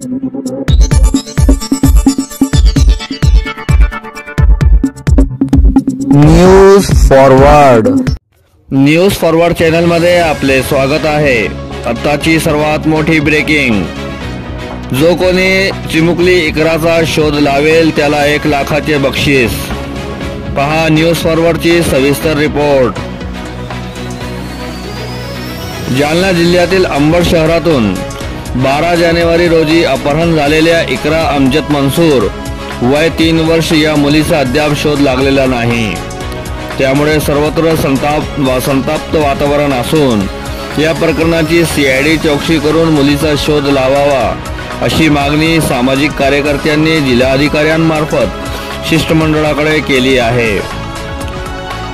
News forward channel मध्ये आपले स्वागत आहे। आताची सर्वात मोठी ब्रेकिंग। जो कोणी चिमुकली इकराचा शोध लावेल त्याला 1 लाखाचे बक्षीस। पहा न्यूज फॉरवर्डची सविस्तर रिपोर्ट। जालना जिल्ह्यातील अंबड शहरातून 12 जानेवारी रोजी अपहरण झालेल्या इकरा अमजद मंसूर वय 3 वर्ष या मुलीचा अद्याप शोध लागलेला नाही। त्यामुळे सर्वत्र संताप्त वातावरण असून या प्रकरणाची सीआयडी चौकशी करून मुलीचा शोध लावावा अशी मागणी सामाजिक कार्यकर्त्यांनी जिल्हाधिकाऱ्यांमार्फत शिष्टमंडळाकडे केली आहे।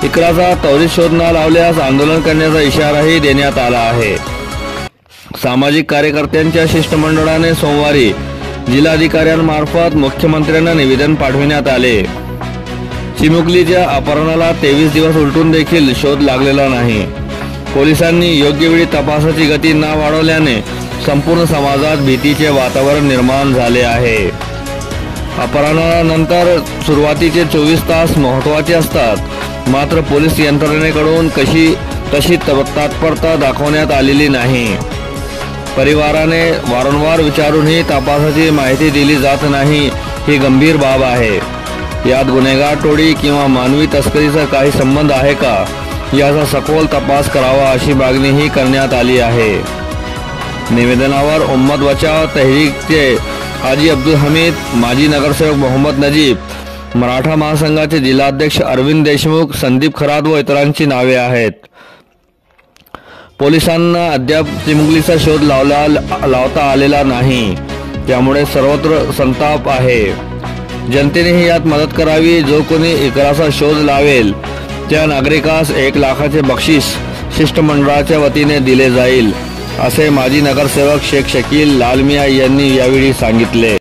इकराचा त्वरित शोध न लावल्यास आंदोलन करण्याचा इशाराही देण्यात आला आहे। सामाजिक कार्यकर्त्यांच्या शिष्टमंडळाने सोमवारी जिल्हाधिकाऱ्यांमार्फत मुख्यमंत्र्यांना निवेदन पाठविण्यात आले। चिमुकलीच्या अपहरणाला 23 दिवस उलटून देखील शोध लागलेला नाही। पोलिसांनी योग्य वेळी तपासाची गती न वाढवल्याने संपूर्ण समाजात भीतीचे वातावरण निर्माण झाले आहे। अपहरणानंतर सुरुवातीचे 24 तास महत्त्वाचे असतात, मात्र पोलीस यंत्रणेकडून तशी तत्परता दाखवण्यात आलेली नाही। परिवाराने वारंवार विचारूनही तपासाची माहिती दिली जात नाही, ही गंभीर बाब आहे। यात गुन्हेगार टोळी किंवा मानवी तस्करीचा काही संबंध आहे का याचा सखोल तपास करावा अशी मागणीही करण्यात आली आहे। निवेदनावर उम्मत बचाव तहरीकचे हाजी अब्दुल हमीद, माजी नगरसेवक मोहम्मद नजीब, मराठा महासंघाचे जिल्हाध्यक्ष अरविंद देशमुख, संदीप खरात व इतरांची नावे आहेत। पोलिसांना अद्याप चिमुकलीचा शोध लावता आलेला नाही, त्यामुळे सर्वत्र संताप आहे। जनतेनेही यात मदत करावी। जो कोणी इकराचा शोध लावेल त्या नागरिकास 1 लाखाचे बक्षीस शिष्टमंडळाच्या वतीने दिले जाईल, असे माजी नगरसेवक शेख शकील लालमिया यांनी यावेळी सांगितले।